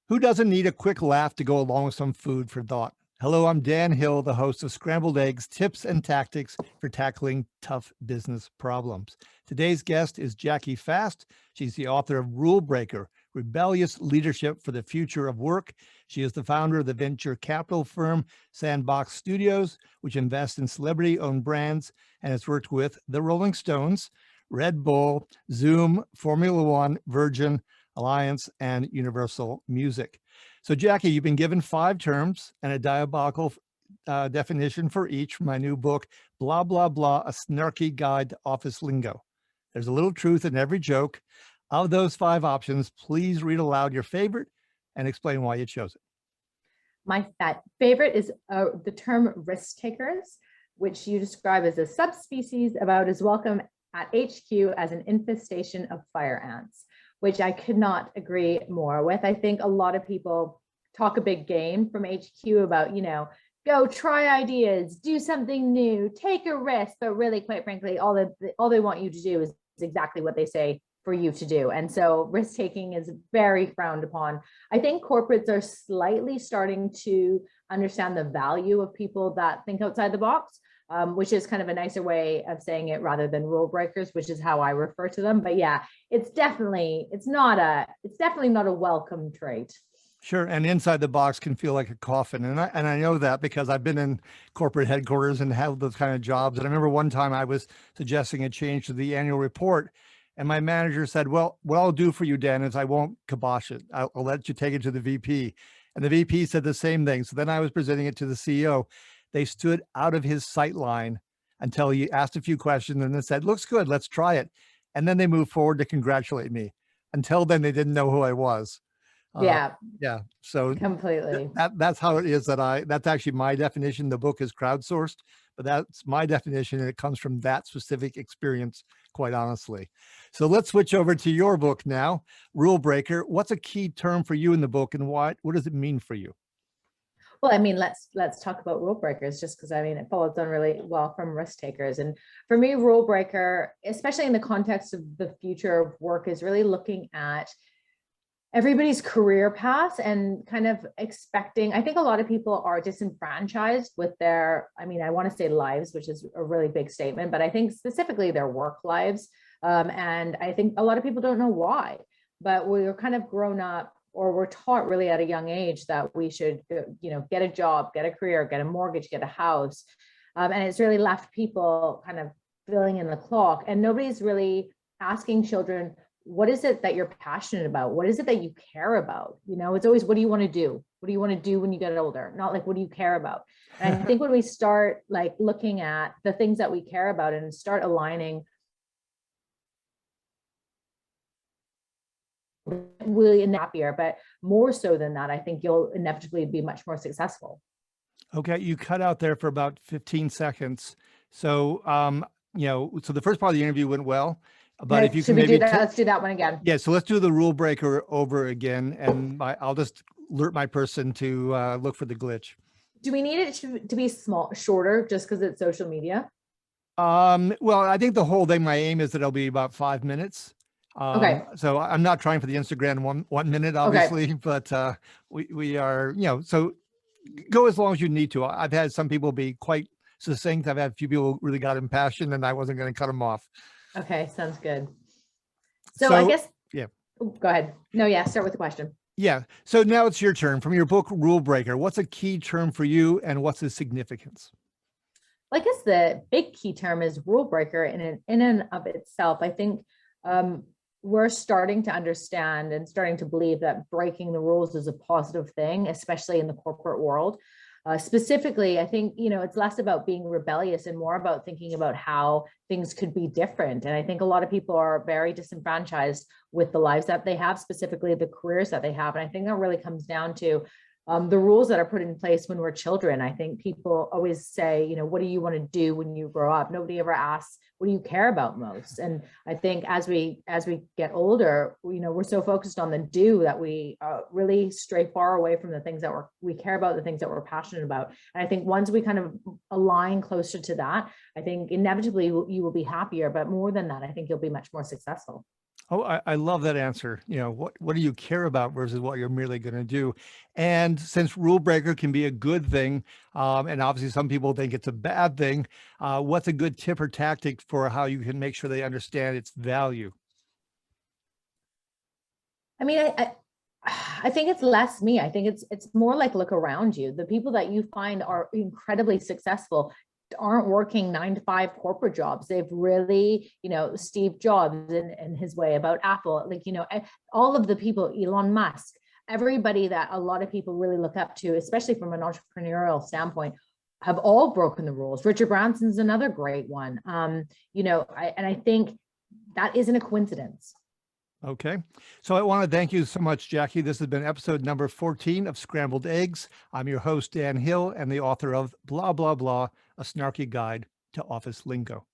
Who doesn't need a quick laugh to go along with some food for thought? Hello, I'm Dan Hill, the host of Scrambled Eggs, Tips and Tactics for Tackling Tough Business Problems. Today's guest is Jackie Fast. She's the author of Rule Breaker, Rebellious Leadership for the Future of Work. She is the founder of the venture capital firm Sandbox Studios, which invests in celebrity-owned brands and has worked with the Rolling Stones, Red Bull, Zoom, Formula One, Virgin, Alliance, and Universal Music. So Jackie, you've been given 5 terms and a diabolical definition for each from my new book, Blah, Blah, Blah, A Snarky Guide to Office Lingo. There's a little truth in every joke. Of those 5 options, please read aloud your favorite and explain why you chose it. My favorite is the term risk takers, which you describe as a subspecies about as welcome at HQ as an infestation of fire ants, which I could not agree more with. I think a lot of people talk a big game from HQ about, go try ideas, do something new, take a risk, but really, quite frankly, all they want you to do is exactly what they say for you to do. And so risk taking is very frowned upon. I think corporates are slightly starting to understand the value of people that think outside the box. Which is kind of a nicer way of saying it rather than rule breakers, which is how I refer to them. But yeah, it's definitely not a welcome trait. Sure, and inside the box can feel like a coffin, and I know that because I've been in corporate headquarters and have those kind of jobs. And I remember one time I was suggesting a change to the annual report, and my manager said, "Well, what I'll do for you, Dan, is I won't kibosh it. I'll let you take it to the VP." And the VP said the same thing. So then I was presenting it to the CEO. They stood out of his sight line until he asked a few questions and then said, "Looks good, let's try it." And then they moved forward to congratulate me. Until then, they didn't know who I was. Yeah. Yeah. So completely. That's how it is that's actually my definition. The book is crowdsourced, but that's my definition. And it comes from that specific experience, quite honestly. So let's switch over to your book now, Rule Breaker. What's a key term for you in the book and what does it mean for you? Well, I mean, let's talk about rule breakers, just because it follows on really well from risk takers. And for me, rule breaker, especially in the context of the future of work, is really looking at everybody's career path and kind of expecting. I think a lot of people are disenfranchised with their, I want to say lives, which is a really big statement, but I think specifically their work lives. And I think a lot of people don't know why, but we're kind of grown up, or we're taught really at a young age that we should, get a job, get a career, get a mortgage, get a house. And it's really left people kind of filling in the clock, and nobody's really asking children, what is it that you're passionate about? What is it that you care about? It's always, what do you want to do? What do you want to do when you get older? Not like, what do you care about? And I think when we start like looking at the things that we care about and start aligning, really happier, but more so than that, I think you'll inevitably be much more successful. Okay, you cut out there for about 15 seconds. So, so the first part of the interview went well, but if you can maybe let's do that one again. Yeah, so let's do the rule breaker over again, and I'll just alert my person to look for the glitch. Do we need it to be shorter, just because it's social media? Well, I think the whole thing, my aim is that it'll be about 5 minutes. Okay. So I'm not trying for the Instagram 1 minute, obviously, okay. But we are, so go as long as you need to. I've had some people be quite succinct. I've had a few people really got impassioned, and I wasn't going to cut them off. Okay, sounds good. So I guess, yeah. Go ahead. No, yeah, start with the question. Yeah. So now it's your turn. From your book, Rule Breaker, what's a key term for you and what's the significance? Well, I guess the big key term is rule breaker in and of itself. I think we're starting to understand and starting to believe that breaking the rules is a positive thing, especially in the corporate world. Specifically, I think, it's less about being rebellious and more about thinking about how things could be different. And I think a lot of people are very disenfranchised with the lives that they have, specifically the careers that they have. And I think that really comes down to the rules that are put in place when we're children. I think people always say, what do you want to do when you grow up? Nobody ever asks, what do you care about most? And I think as we get older, we're so focused on the do that we really stray far away from the things that we care about, the things that we're passionate about. And I think once we kind of align closer to that, I think inevitably you will be happier. But more than that, I think you'll be much more successful. Oh, I love that answer. What do you care about versus what you're merely going to do? And since rule breaker can be a good thing, and obviously some people think it's a bad thing, what's a good tip or tactic for how you can make sure they understand its value? I mean, I think it's less me. I think it's more like look around you. The people that you find are incredibly successful aren't working 9 to 5 corporate jobs. They've really, Steve Jobs and his way about Apple, like, all of the people, Elon Musk, everybody that a lot of people really look up to, especially from an entrepreneurial standpoint, have all broken the rules. Richard Branson's another great one. I think that isn't a coincidence. Okay. So I want to thank you so much, Jackie. This has been episode number 14 of Scrambled Eggs. I'm your host, Dan Hill, and the author of Blah, Blah, Blah, A Snarky Guide to Office Lingo.